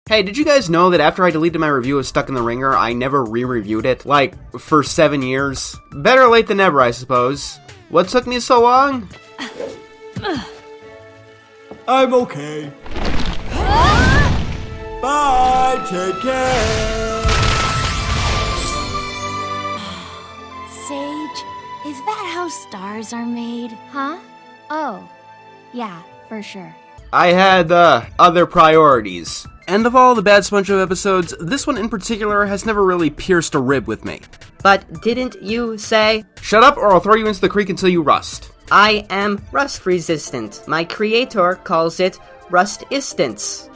Hey, did you guys know that after I deleted my review of Stuck in the Wringer, I never re-reviewed it? Like, for 7 years? Better late than never, I suppose. What took me so long? I'm okay. Bye, take care. Sage, is that how stars are made? Huh? Oh, yeah, for sure. I had, other priorities. And of all the bad SpongeBob episodes, this one in particular has never really pierced a rib with me. But didn't you say... Shut up or I'll throw you into the creek until you rust. I am rust resistant. My creator calls it rustistance.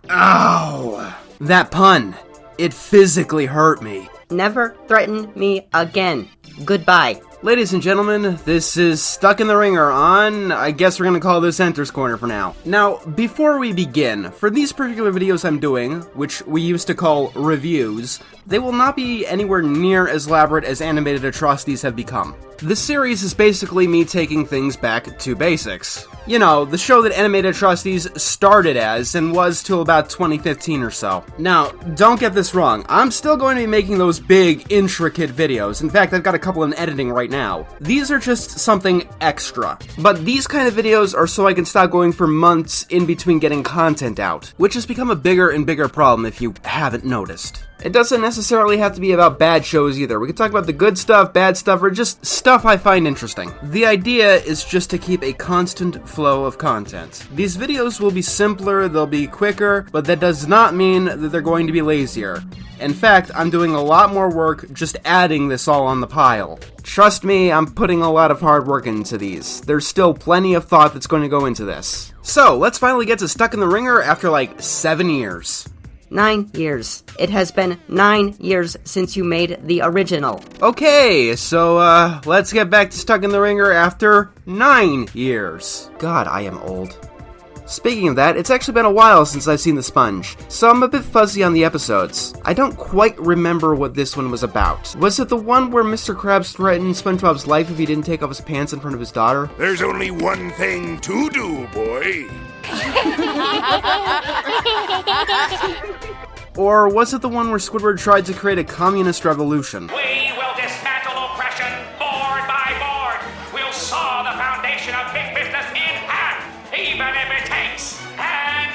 Ow! That pun. It physically hurt me. Never threaten me again. Goodbye. Ladies and gentlemen, this is Stuck in the Wringer on, I guess we're gonna call this Enter's Corner for now. Now, before we begin, for these particular videos I'm doing, which we used to call reviews, they will not be anywhere near as elaborate as animated Atrocities have become. This series is basically me taking things back to basics. You know, the show that Animated Atrocities started as and was till about 2015 or so. Now, don't get this wrong, I'm still going to be making those big, intricate videos. In fact, I've got a couple in editing right now. These are just something extra. But these kind of videos are so I can stop going for months in between getting content out, which has become a bigger and bigger problem if you haven't noticed. It doesn't necessarily have to be about bad shows either. We can talk about the good stuff, bad stuff, or just stuff I find interesting. The idea is just to keep a constant flow of content. These videos will be simpler, they'll be quicker, but that does not mean that they're going to be lazier. In fact, I'm doing a lot more work just adding this all on the pile. Trust me, I'm putting a lot of hard work into these. There's still plenty of thought that's going to go into this. So, let's finally get to Stuck in the Wringer after like 7 years. 9 years. It has been 9 years since you made the original. Okay, so, let's get back to Stuck in the Wringer after 9 years. God, I am old. Speaking of that, it's actually been a while since I've seen The Sponge, so I'm a bit fuzzy on the episodes. I don't quite remember what this one was about. Was it the one where Mr. Krabs threatened SpongeBob's life if he didn't take off his pants in front of his daughter? There's only one thing to do, boy. Or was it the one where Squidward tried to create a communist revolution? We will dismantle oppression board by board. We'll saw the foundation of big business in half, even if it takes an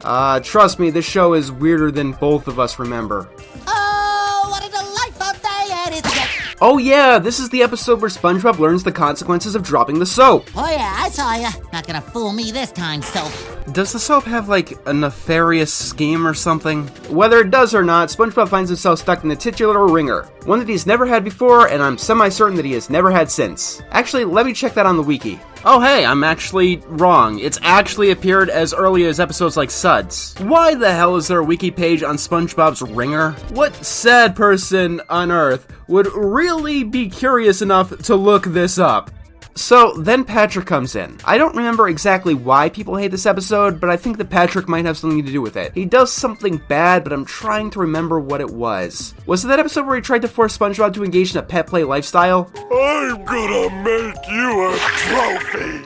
eternity. Trust me, this show is weirder than both of us remember. Oh, what a delightful day it is. Oh yeah, this is the episode where SpongeBob learns the consequences of dropping the soap. Oh yeah, I saw ya. Not gonna fool me this time, soap. Does the soap have, like, a nefarious scheme or something? Whether it does or not, SpongeBob finds himself stuck in the titular wringer. One that he's never had before, and I'm semi-certain that he has never had since. Actually, let me check that on the wiki. Oh hey, I'm actually wrong. It's actually appeared as early as episodes like Suds. Why the hell is there a wiki page on SpongeBob's Wringer? What sad person on Earth would really be curious enough to look this up? So, then Patrick comes in. I don't remember exactly why people hate this episode, but I think that Patrick might have something to do with it. He does something bad, but I'm trying to remember what it was. Was it that episode where he tried to force SpongeBob to engage in a pet play lifestyle? I'm gonna make you a trophy.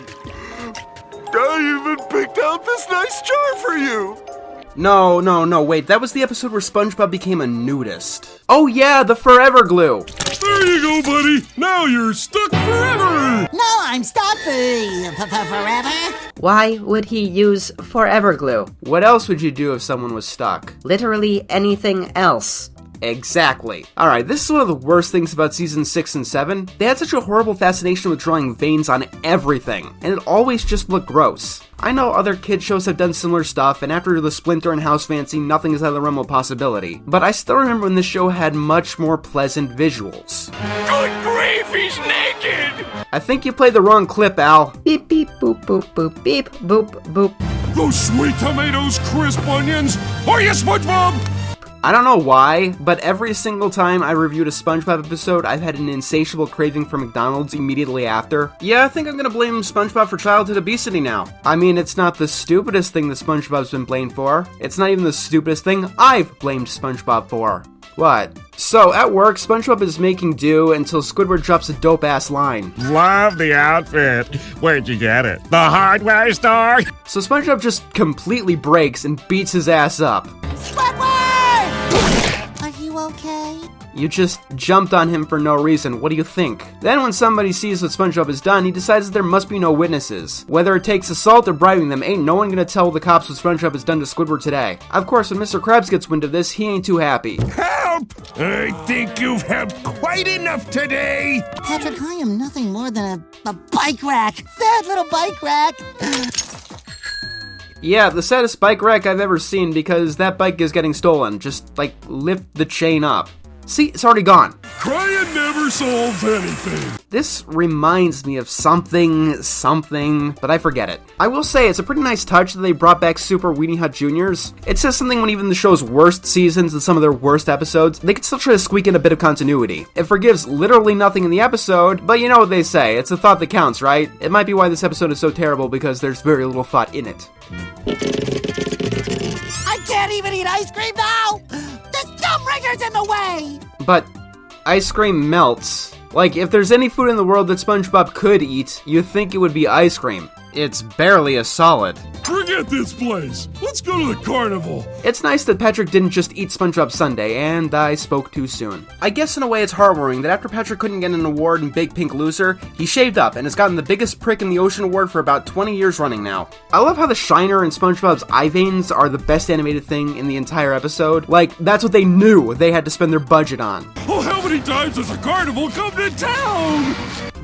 I even picked out this nice jar for you. No, wait, that was the episode where SpongeBob became a nudist. Oh yeah, the Forever Glue! There you go, buddy. Now you're stuck forever. No, I'm stuck forever. Why would he use Forever Glue? What else would you do if someone was stuck? Literally anything else. Exactly. Alright, this is one of the worst things about season 6 and 7. They had such a horrible fascination with drawing veins on everything, and it always just looked gross. I know other kid shows have done similar stuff, and after the Splinter and House Fancy, nothing is out of the realm of possibility. But I still remember when this show had much more pleasant visuals. Good grief, he's naked! I think you played the wrong clip, Al. Beep beep boop boop boop beep boop boop. Those sweet tomatoes, crisp onions. Are you SpongeBob? I don't know why, but every single time I reviewed a SpongeBob episode, I've had an insatiable craving for McDonald's immediately after. Yeah, I think I'm gonna blame SpongeBob for childhood obesity now. I mean, it's not the stupidest thing that SpongeBob's been blamed for. It's not even the stupidest thing I've blamed SpongeBob for. What? So, at work, SpongeBob is making do until Squidward drops a dope-ass line. Love the outfit. Where'd you get it? The hardware store? So SpongeBob just completely breaks and beats his ass up. Squidward! Are you okay? You just jumped on him for no reason. What do you think? Then when somebody sees what SpongeBob has done, he decides that there must be no witnesses. Whether it takes assault or bribing them, ain't no one gonna tell the cops what SpongeBob has done to Squidward today. Of course, when Mr. Krabs gets wind of this, he ain't too happy. Help! I think you've helped quite enough today. Patrick, I am nothing more than a bike rack. Sad little bike rack. Yeah, the saddest bike rack I've ever seen because that bike is getting stolen. Just, like, lift the chain up. See, it's already gone. Crying never solves anything. This reminds me of something, but I forget it. I will say, it's a pretty nice touch that they brought back Super Weenie Hut Juniors. It says something when even the show's worst seasons and some of their worst episodes, they can still try to squeak in a bit of continuity. It forgives literally nothing in the episode, but you know what they say, it's the thought that counts, right? It might be why this episode is so terrible, because there's very little thought in it. I can't even eat ice cream now! This dumb Wringer's in the way! But ice cream melts. Like, if there's any food in the world that SpongeBob could eat, you'd think it would be ice cream. It's barely a solid. Forget this place. Let's go to the carnival. It's nice that Patrick didn't just eat SpongeBob Sundae, and I spoke too soon. I guess in a way it's heartwarming that after Patrick couldn't get an award in Big Pink Loser, he shaved up and has gotten the biggest prick in the ocean award for about 20 years running now. I love how the shiner in SpongeBob's eye veins are the best animated thing in the entire episode. Like, that's what they knew they had to spend their budget on. Oh, how many times does a carnival come to town?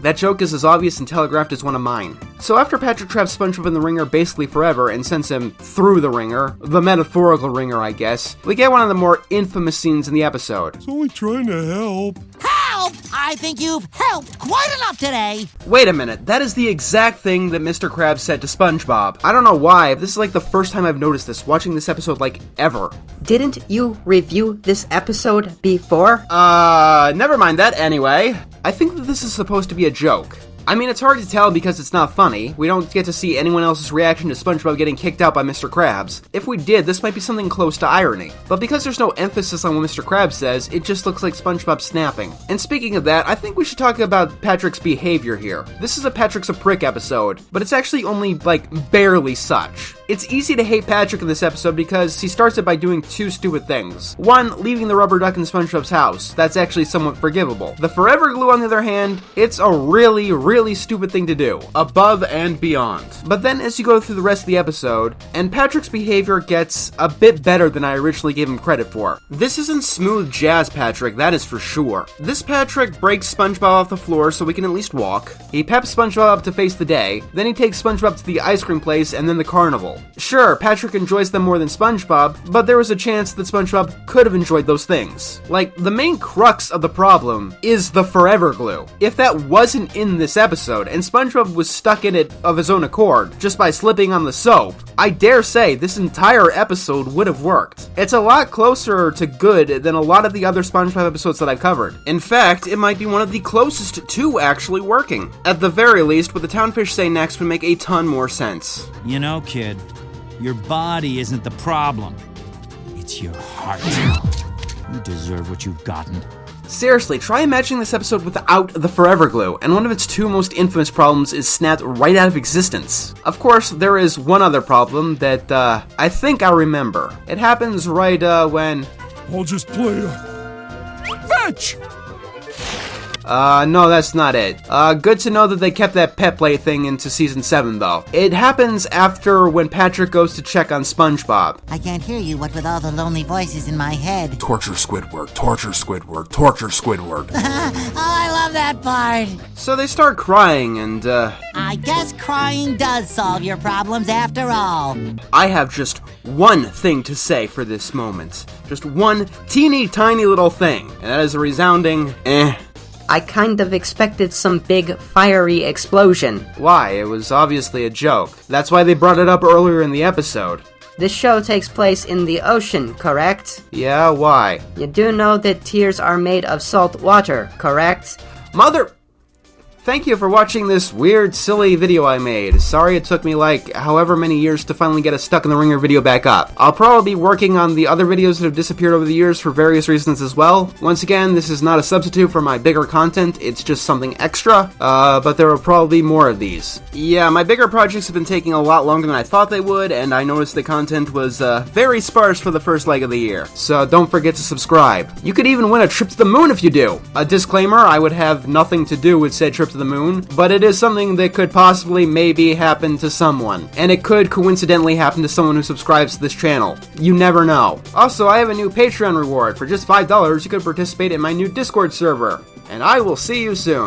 That joke is as obvious and telegraphed as one of mine. So after Patrick traps SpongeBob in the Wringer basically forever and sends him through the Wringer, the metaphorical Wringer I guess, we get one of the more infamous scenes in the episode. It's only trying to help. Help! I think you've helped quite enough today! Wait a minute, that is the exact thing that Mr. Krabs said to SpongeBob. I don't know why, but this is like the first time I've noticed this, watching this episode like ever. Didn't you review this episode before? Never mind that anyway. I think that this is supposed to be a joke. I mean, it's hard to tell because it's not funny. We don't get to see anyone else's reaction to SpongeBob getting kicked out by Mr. Krabs. If we did, this might be something close to irony. But because there's no emphasis on what Mr. Krabs says, it just looks like SpongeBob snapping. And speaking of that, I think we should talk about Patrick's behavior here. This is a Patrick's a Prick episode, but it's actually only, like, barely such. It's easy to hate Patrick in this episode because he starts it by doing two stupid things. One, leaving the rubber duck in SpongeBob's house. That's actually somewhat forgivable. The forever glue, on the other hand, it's a really stupid thing to do. Above and beyond. But then as you go through the rest of the episode, and Patrick's behavior gets a bit better than I originally gave him credit for. This isn't smooth jazz Patrick, that is for sure. This Patrick breaks SpongeBob off the floor so we can at least walk. He peps SpongeBob up to face the day. Then he takes SpongeBob to the ice cream place and then the carnival. Sure, Patrick enjoys them more than SpongeBob, but there was a chance that SpongeBob could have enjoyed those things. Like, the main crux of the problem is the forever glue. If that wasn't in this episode, and SpongeBob was stuck in it of his own accord, just by slipping on the soap, I dare say this entire episode would have worked. It's a lot closer to good than a lot of the other SpongeBob episodes that I've covered. In fact, it might be one of the closest to actually working. At the very least, what the Townfish say next would make a ton more sense. You know, kid, your body isn't the problem. It's your heart. You deserve what you've gotten. Seriously, try imagining this episode without the forever glue, and one of its two most infamous problems is snapped right out of existence. Of course, there is one other problem that, I think I remember. It happens right, when... I'll just play fetch! No, that's not it. Good to know that they kept that pet play thing into season 7, though. It happens after when Patrick goes to check on SpongeBob. I can't hear you, what with all the lonely voices in my head. Torture Squidward, torture Squidward, torture Squidward. Oh, I love that part. So they start crying, and, I guess crying does solve your problems after all. I have just one thing to say for this moment. Just one teeny tiny little thing, and that is a resounding, I kind of expected some big, fiery explosion. Why? It was obviously a joke. That's why they brought it up earlier in the episode. This show takes place in the ocean, correct? Yeah, why? You do know that tears are made of salt water, correct? Mother... Thank you for watching this weird, silly video I made. Sorry it took me like however many years to finally get a Stuck in the Wringer video back up. I'll probably be working on the other videos that have disappeared over the years for various reasons as well. Once again, this is not a substitute for my bigger content, it's just something extra, but there will probably be more of these. Yeah, my bigger projects have been taking a lot longer than I thought they would, and I noticed the content was very sparse for the first leg of the year. So don't forget to subscribe. You could even win a trip to the moon if you do! A disclaimer, I would have nothing to do with said trip to the moon, but it is something that could possibly maybe happen to someone. And it could coincidentally happen to someone who subscribes to this channel. You never know. Also, I have a new Patreon reward. For just $5, you could participate in my new Discord server. And I will see you soon.